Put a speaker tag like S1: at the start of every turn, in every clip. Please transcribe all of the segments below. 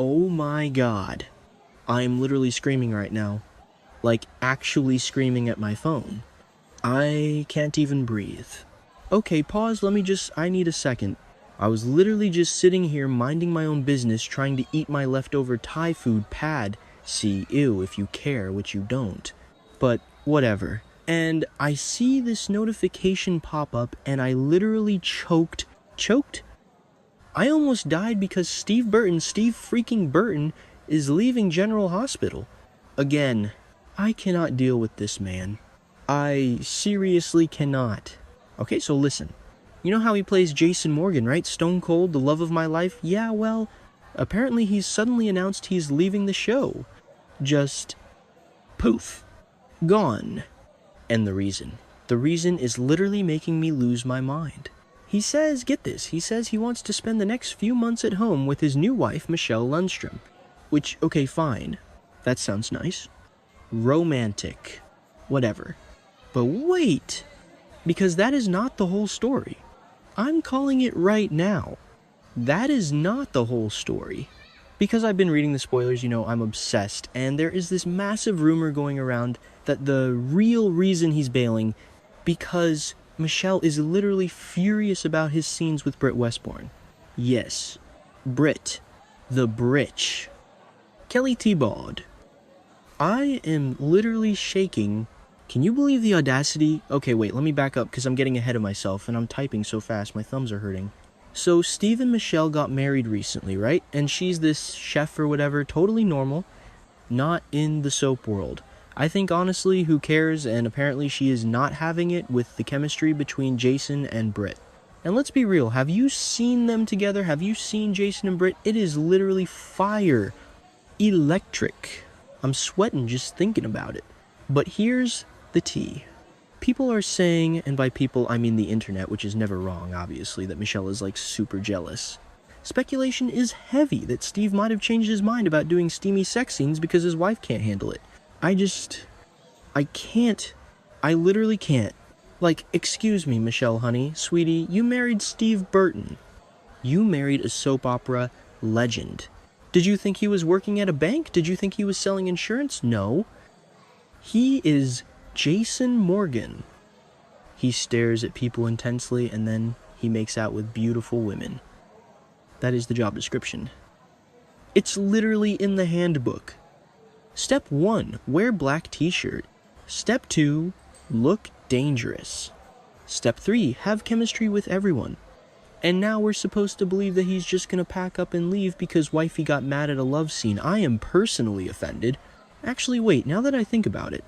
S1: Oh my god. I'm literally screaming right now. Like, actually screaming at my phone. I can't even breathe. Okay, pause, I need a second. I was literally just sitting here minding my own business, trying to eat my leftover Thai food pad. See, ew, if you care, which you don't. But, whatever. And I see this notification pop up, and I literally choked. Choked? I almost died because Steve freaking Burton, is leaving General Hospital. Again, I cannot deal with this man. I seriously cannot. Okay, so listen. You know how he plays Jason Morgan, right? Stone Cold, the love of my life? Yeah, well, apparently he's suddenly announced he's leaving the show. Just poof. Gone. And the reason. The reason is literally making me lose my mind. He says, get this, he says he wants to spend the next few months at home with his new wife, Michelle Lundstrom. Which, okay, fine. That sounds nice. Romantic. Whatever. But wait! Because that is not the whole story. I'm calling it right now. That is not the whole story. Because I've been reading the spoilers, I'm obsessed, and there is this massive rumor going around that the real reason he's bailing, because Michelle is literally furious about his scenes with Britt Westbourne. Yes, Britt. The Britch. Kelly T-Bawd. I am literally shaking. Can you believe the audacity? Okay, wait, let me back up because I'm getting ahead of myself and I'm typing so fast my thumbs are hurting. So Steve and Michelle got married recently, right? And she's this chef or whatever, totally normal, not in the soap world. I think honestly, who cares? And apparently she is not having it with the chemistry between Jason and Britt. And let's be real, have you seen them together? Have you seen Jason and Britt? It is literally fire. Electric. I'm sweating just thinking about it. But here's the tea. People are saying, and by people I mean the internet, which is never wrong, obviously, that Michelle is like super jealous. Speculation is heavy that Steve might have changed his mind about doing steamy sex scenes because his wife can't handle it. I can't. I literally can't. Like, excuse me, Michelle, honey, sweetie, you married Steve Burton. You married a soap opera legend. Did you think he was working at a bank? Did you think he was selling insurance? No. He is Jason Morgan. He stares at people intensely and then he makes out with beautiful women. That is the job description. It's literally in the handbook. Step 1, wear black t-shirt. Step 2, look dangerous. Step 3, have chemistry with everyone. And now we're supposed to believe that he's just gonna pack up and leave because wifey got mad at a love scene. I am personally offended. Actually, wait, now that I think about it,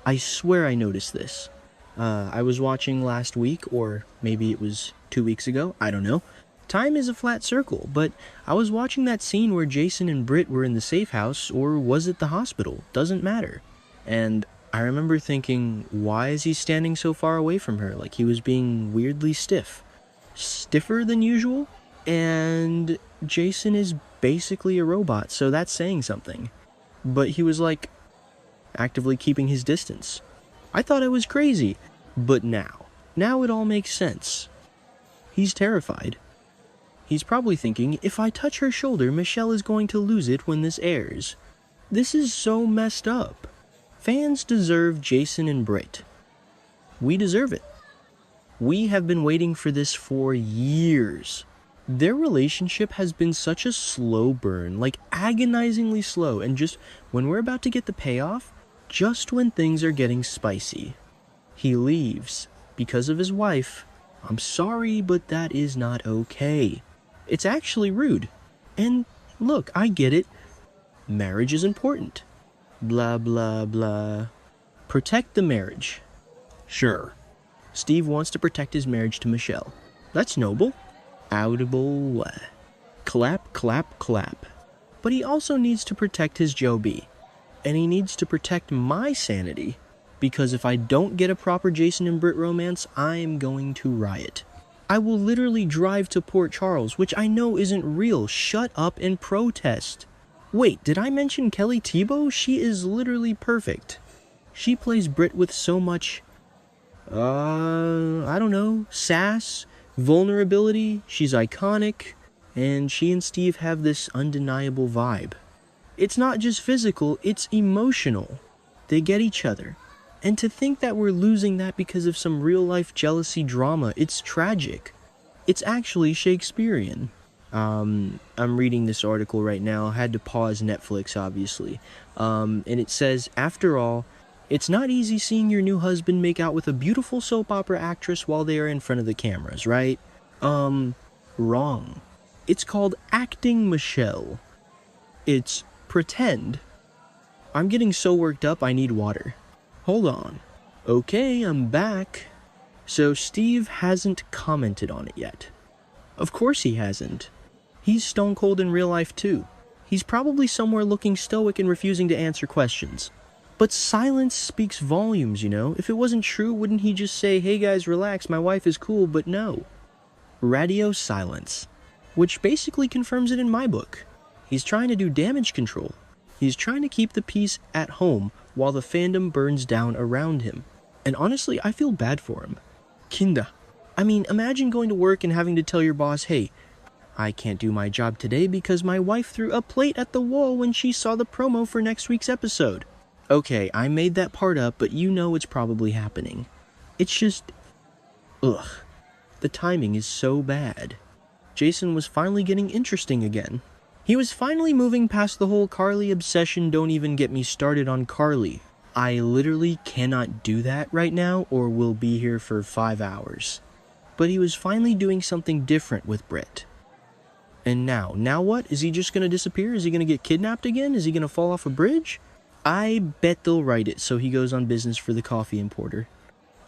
S1: I swear I noticed this. I was watching last week, or maybe it was 2 weeks ago, I don't know. Time is a flat circle, but I was watching that scene where Jason and Britt were in the safe house, or was it the hospital? Doesn't matter. And I remember thinking, why is he standing so far away from her? Like he was being weirdly stiff. Stiffer than usual? And Jason is basically a robot, so that's saying something. But he was like, actively keeping his distance. I thought I was crazy, but now it all makes sense. He's terrified. He's probably thinking, if I touch her shoulder, Michelle is going to lose it when this airs. This is so messed up. Fans deserve Jason and Britt. We deserve it. We have been waiting for this for years. Their relationship has been such a slow burn, like agonizingly slow, and just when we're about to get the payoff, just when things are getting spicy, he leaves because of his wife. I'm sorry, but that is not okay. It's actually rude. And look, I get it. Marriage is important. Blah, blah, blah. Protect the marriage. Sure. Steve wants to protect his marriage to Michelle. That's noble. Audible. Clap, clap, clap. But he also needs to protect his Joe B. And he needs to protect my sanity. Because if I don't get a proper Jason and Britt romance, I'm going to riot. I will literally drive to Port Charles, which I know isn't real. Shut up and protest. Wait, did I mention Kelly T-Bawd? She is literally perfect. She plays Britt with so much, I don't know, sass, vulnerability. She's iconic. and she and Steve have this undeniable vibe. It's not just physical, it's emotional. They get each other. And to think that we're losing that because of some real-life jealousy drama, it's tragic. It's actually Shakespearean. I'm reading this article right now. I had to pause Netflix, obviously. And it says, after all, it's not easy seeing your new husband make out with a beautiful soap opera actress while they are in front of the cameras, right? Wrong. It's called acting, Michelle. It's pretend. I'm getting so worked up I need water. Hold on. Okay, I'm back. So Steve hasn't commented on it yet. Of course he hasn't. He's stone cold in real life too. He's probably somewhere looking stoic and refusing to answer questions. But silence speaks volumes, you know? If it wasn't true, wouldn't he just say, hey guys, relax, my wife is cool, but no. Radio silence. Which basically confirms it in my book. He's trying to do damage control. He's trying to keep the peace at home while the fandom burns down around him. And honestly, I feel bad for him. Kinda. I mean, imagine going to work and having to tell your boss, hey, I can't do my job today because my wife threw a plate at the wall when she saw the promo for next week's episode. Okay, I made that part up, but you know it's probably happening. It's just... ugh. The timing is so bad. Jason was finally getting interesting again. He was finally moving past the whole Carly obsession. Don't even get me started on Carly. I literally cannot do that right now or we'll be here for 5 hours. But he was finally doing something different with Britt. And now what? Is he just gonna disappear? Is he gonna get kidnapped again? Is he gonna fall off a bridge? I bet they'll write it so he goes on business for the coffee importer.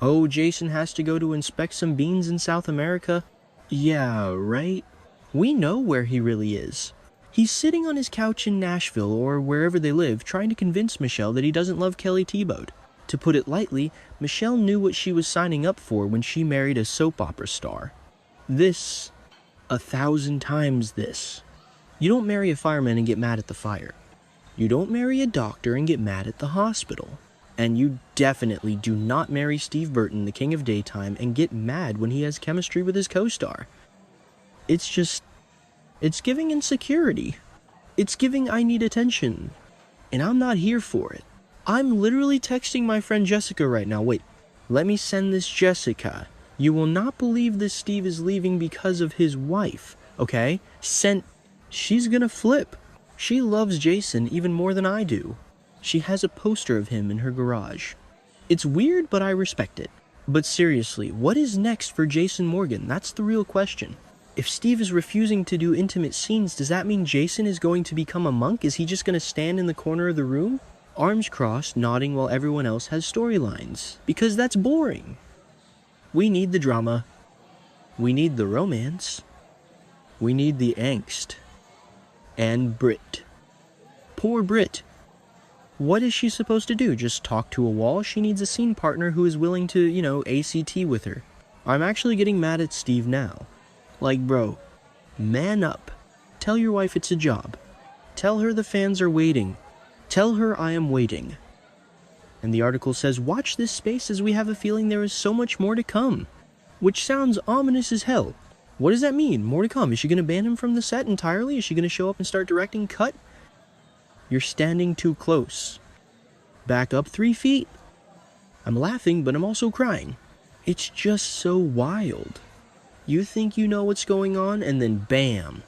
S1: Oh, Jason has to go to inspect some beans in South America? Yeah, right? We know where he really is. He's sitting on his couch in Nashville or wherever they live trying to convince Michelle that he doesn't love Kelly Thiebaud. To put it lightly, Michelle knew what she was signing up for when she married a soap opera star. This, 1,000 times this. You don't marry a fireman and get mad at the fire. You don't marry a doctor and get mad at the hospital. And you definitely do not marry Steve Burton, the king of daytime, and get mad when he has chemistry with his co-star. It's just... it's giving insecurity. It's giving I need attention. And I'm not here for it. I'm literally texting my friend Jessica right now. Wait, let me send this Jessica. You will not believe this Steve is leaving because of his wife. Okay? She's gonna flip. She loves Jason even more than I do. She has a poster of him in her garage. It's weird, but I respect it. But seriously, what is next for Jason Morgan? That's the real question. If Steve is refusing to do intimate scenes, does that mean Jason is going to become a monk? Is he just going to stand in the corner of the room, arms crossed, nodding while everyone else has storylines? Because that's boring. We need the drama. We need the romance. We need the angst. And Britt. Poor Britt. What is she supposed to do? Just talk to a wall? She needs a scene partner who is willing to, ACT with her. I'm actually getting mad at Steve now. Like, bro, man up. Tell your wife it's a job. Tell her the fans are waiting. Tell her I am waiting. And the article says, watch this space as we have a feeling there is so much more to come. Which sounds ominous as hell. What does that mean? More to come? Is she going to ban him from the set entirely? Is she going to show up and start directing? Cut? You're standing too close. Back up 3 feet. I'm laughing, but I'm also crying. It's just so wild. You think you know what's going on, and then bam.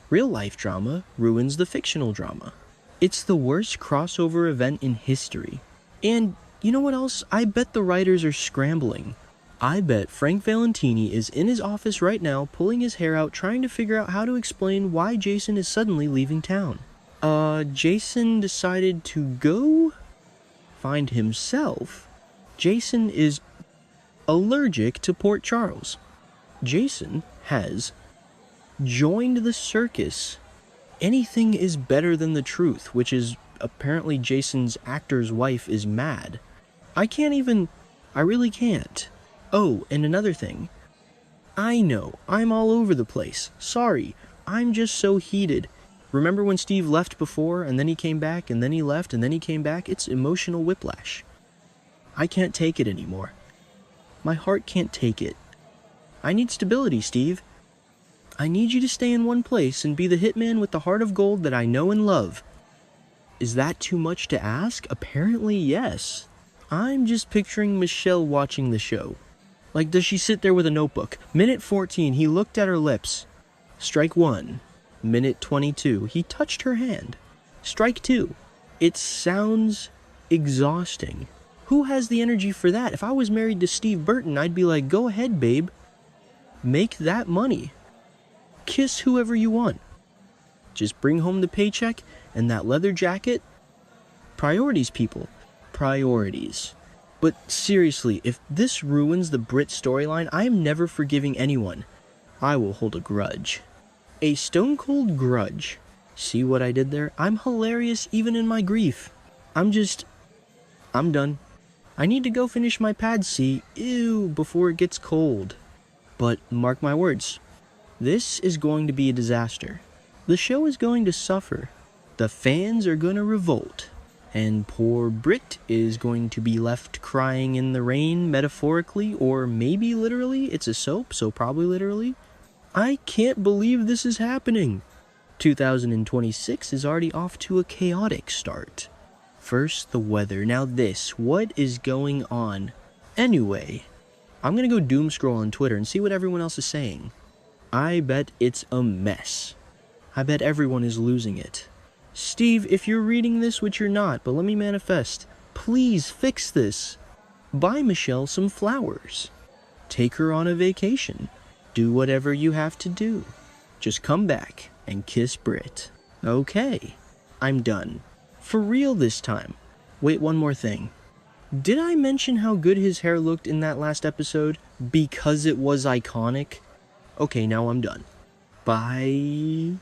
S1: Real life drama ruins the fictional drama. It's the worst crossover event in history. And you know what else? I bet the writers are scrambling. I bet Frank Valentini is in his office right now, pulling his hair out, trying to figure out how to explain why Jason is suddenly leaving town. Jason decided to go find himself. Jason is allergic to Port Charles. Jason has joined the circus. Anything is better than the truth, which is apparently Jason's actor's wife is mad. I really can't. Oh, and another thing. I know, I'm all over the place. Sorry, I'm just so heated. Remember when Steve left before, and then he came back, and then he left, and then he came back? It's emotional whiplash. I can't take it anymore. My heart can't take it. I need stability, Steve. I need you to stay in one place and be the hitman with the heart of gold that I know and love. Is that too much to ask? Apparently, yes. I'm just picturing Michelle watching the show. Like, does she sit there with a notebook? Minute 14, he looked at her lips. Strike 1. Minute 22, he touched her hand. Strike 2. It sounds exhausting. Who has the energy for that? If I was married to Steve Burton, I'd be like, go ahead, babe. Make that money. Kiss whoever you want. Just bring home the paycheck and that leather jacket. Priorities, people. Priorities. But seriously, if this ruins the Britt storyline, I am never forgiving anyone. I will hold a grudge. A stone-cold grudge. See what I did there? I'm hilarious even in my grief. I'm done. I need to go finish my pad C, before it gets cold. But mark my words, this is going to be a disaster. The show is going to suffer. The fans are going to revolt. And poor Britt is going to be left crying in the rain, metaphorically, or maybe literally. It's a soap, so probably literally. I can't believe this is happening. 2026 is already off to a chaotic start. First, the weather. Now this, what is going on? Anyway, I'm gonna go doom scroll on Twitter and see what everyone else is saying. I bet it's a mess. I bet everyone is losing it. Steve, if you're reading this, which you're not, but let me manifest, please fix this. Buy Michelle some flowers. Take her on a vacation. Do whatever you have to do. Just come back and kiss Britt. Okay, I'm done. For real this time. Wait, one more thing. Did I mention how good his hair looked in that last episode? Because it was iconic? Okay, now I'm done. Bye.